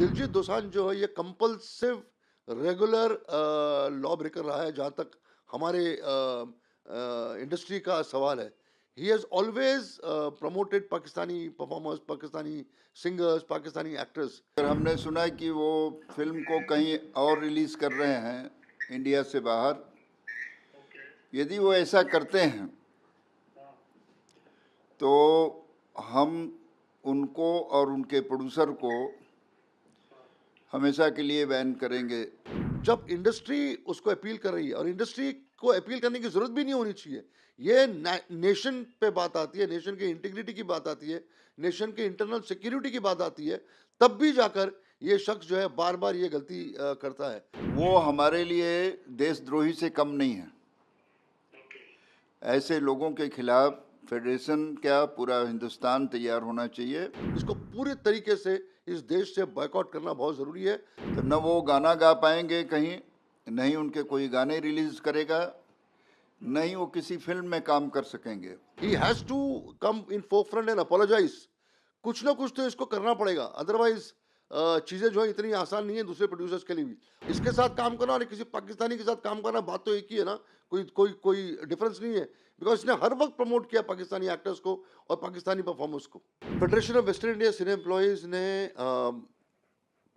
दिलजीत दोसांझ जो है ये कंपल्सिव रेगुलर लॉ ब्रेकर रहा है जहाँ तक हमारे इंडस्ट्री का सवाल है। He has always promoted Pakistani performers, Pakistani singers, Pakistani actors. हमने सुना है कि वो फिल्म को कहीं और रिलीज कर रहे हैं इंडिया से बाहर। यदि वो ऐसा करते हैं तो हम उनको और उनके प्रोड्यूसर को हमेशा के लिए बैन करेंगे। जब इंडस्ट्री उसको अपील कर रही है, और इंडस्ट्री को अपील करने की जरूरत भी नहीं होनी चाहिए, ये नेशन पे बात आती है, नेशन के इंटीग्रिटी की बात आती है, नेशन के इंटरनल सिक्योरिटी की बात आती है, तब भी जाकर ये शख्स जो है बार बार ये गलती करता है। वो हमारे लिए देशद्रोही से कम नहीं है। ऐसे लोगों के खिलाफ फेडरेशन क्या पूरा हिंदुस्तान तैयार होना चाहिए। इसको पूरे तरीके से इस देश से बॉयकॉट करना बहुत जरूरी है। तो न वो गाना गा पाएंगे कहीं, नहीं उनके कोई गाने रिलीज करेगा, नहीं वो किसी फिल्म में काम कर सकेंगे। He has to come in forefront and apologize। कुछ ना कुछ तो इसको करना पड़ेगा, अदरवाइज चीजें जो है इतनी आसान नहीं है दूसरे प्रोड्यूसर्स के लिए भी। इसके साथ काम करना और किसी पाकिस्तानी के साथ काम करना, बात तो एक ही है ना, कोई कोई कोई डिफरेंस नहीं है, बिकॉज इसने हर वक्त प्रमोट किया पाकिस्तानी एक्टर्स को और पाकिस्तानी परफॉर्मर्स को। Federation of western India cine employees ने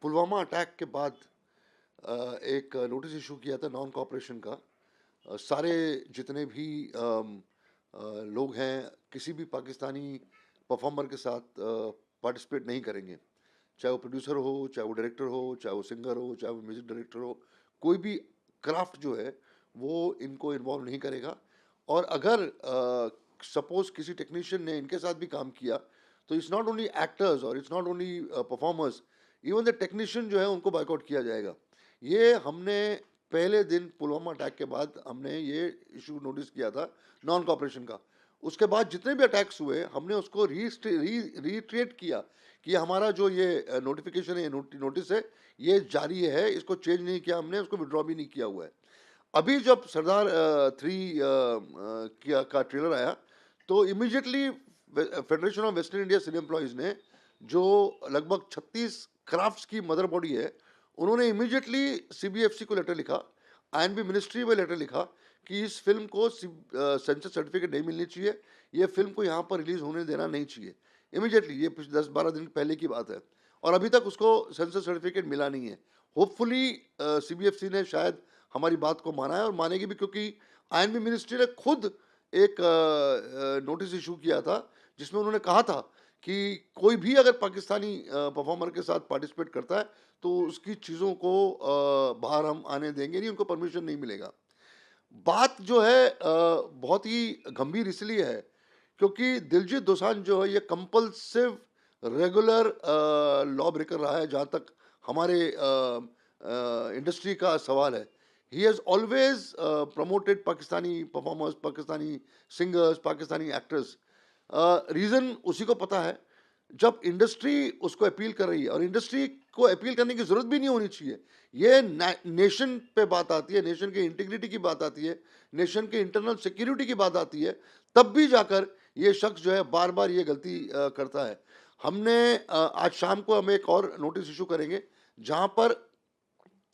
पुलवामा अटैक के बाद एक नोटिस इशू किया था नॉन कॉपरेशन का। सारे जितने भी लोग हैं किसी भी पाकिस्तानी परफॉर्मर के साथ पार्टिसिपेट नहीं करेंगे, चाहे वो प्रोड्यूसर हो, चाहे वो डायरेक्टर हो, चाहे वो सिंगर हो, चाहे वो म्यूजिक डायरेक्टर हो, कोई भी क्राफ्ट जो है वो इनको इन्वॉल्व नहीं करेगा। और अगर सपोज किसी टेक्नीशियन ने इनके साथ भी काम किया तो इट्स नॉट ओनली एक्टर्स और it's not only performers, even the technician जो है उनको बाइकआउट किया जाएगा। ये हमने पहले दिन पुलवामा अटैक के बाद हमने ये इशू नोटिस किया था नॉन कॉपरेशन का। उसके बाद जितने भी अटैक्स हुए हमने उसको रीट्रेट किया कि हमारा जो ये नोटिफिकेशन है, नोटिस है, ये जारी है, इसको चेंज नहीं किया हमने, उसको विड्रॉ भी नहीं किया हुआ है। अभी जब सरदार 3 का ट्रेलर आया तो immediately federation of western India cine employees ने, जो लगभग 36 क्राफ्ट्स की मदर बॉडी है, उन्होंने इमीडिएटली सीबीएफसी को लेटर लिखा, आईएनबी मिनिस्ट्री में लेटर लिखा कि इस फिल्म को सेंसर सर्टिफिकेट नहीं मिलनी चाहिए, ये फिल्म को यहाँ पर रिलीज होने देना नहीं चाहिए। इमीडिएटली, ये 10-12 दिन पहले की बात है, और अभी तक उसको सेंसर सर्टिफिकेट मिला नहीं है। होपफुली सीबीएफसी ने शायद हमारी बात को माना है और मानेगी भी, क्योंकि आईएनबी मिनिस्ट्री ने खुद एक नोटिस इशू किया था जिसमें उन्होंने कहा था कि कोई भी अगर पाकिस्तानी परफॉर्मर के साथ पार्टिसिपेट करता है तो उसकी चीज़ों को बाहर हम आने देंगे नहीं, उनको परमिशन नहीं मिलेगा। बात जो है बहुत ही गंभीर इसलिए है क्योंकि दिलजीत दोसांझ जो है ये कंपल्सिव रेगुलर लॉ ब्रेकर रहा है जहाँ तक हमारे इंडस्ट्री का सवाल है। He has always promoted Pakistani performers, Pakistani singers, Pakistani actors. Reason उसी को पता है। जब इंडस्ट्री उसको अपील कर रही है, और इंडस्ट्री को अपील करने की जरूरत भी नहीं होनी चाहिए, ये नेशन पे बात आती है, नेशन के इंटीग्रिटी की बात आती है, नेशन के इंटरनल सिक्योरिटी की बात आती है, तब भी जाकर ये शख्स जो है बार बार ये गलती करता है। हमने आज शाम को हम एक और नोटिस इशू करेंगे जहां पर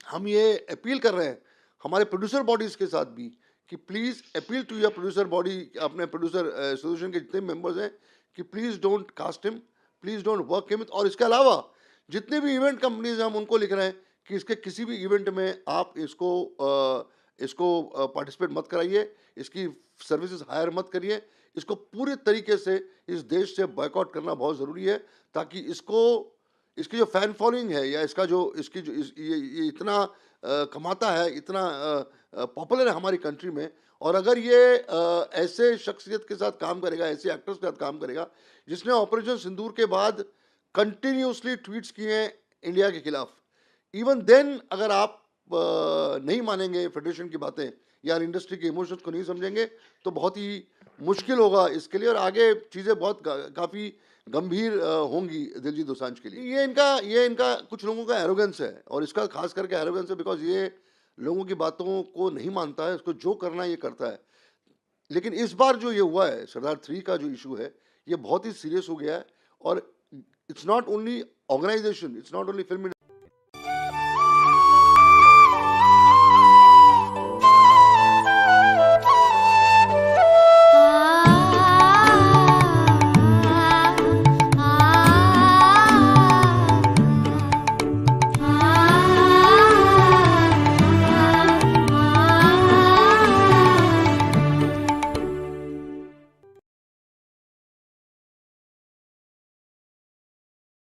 हम ये अपील कर रहे हैं हमारे प्रोड्यूसर बॉडीज के साथ भी कि please appeal to your producer body, अपने प्रोड्यूसर एसोसिएशन के जितने मेंबर्स हैं, कि please don't cast him, please don't work him. और इसके अलावा जितने भी इवेंट कंपनीज हैं हम उनको लिख रहे हैं कि इसके किसी भी इवेंट में आप इसको पार्टिसिपेट मत कराइए, इसकी सर्विसेज हायर मत करिए, इसको पूरे तरीके से इस देश से बॉयकॉट करना बहुत ज़रूरी है, ताकि इसकी जो फैन फॉलोइंग है, या इसका जो इसकी जो ये इतना कमाता है, इतना पॉपुलर है हमारी कंट्री में, और अगर ये ऐसे शख्सियत के साथ काम करेगा, ऐसे एक्टर्स के साथ काम करेगा जिसने ऑपरेशन सिंदूर के बाद कंटिन्यूसली ट्वीट्स किए हैं इंडिया के खिलाफ, इवन देन अगर आप नहीं मानेंगे फेडरेशन की बातें या इंडस्ट्री के इमोशंस को नहीं समझेंगे तो बहुत ही मुश्किल होगा इसके लिए, और आगे चीज़ें बहुत काफ़ी गंभीर होंगी दिलजीत दोसांझ के लिए। ये इनका कुछ लोगों का एरोगेंस है, और इसका खास करके एरोगेंस है बिकॉज ये लोगों की बातों को नहीं मानता है, उसको जो करना है ये करता है। लेकिन इस बार जो ये हुआ है, सरदार 3 का जो इशू है, ये बहुत ही सीरियस हो गया है, और it's not only organization, it's not only film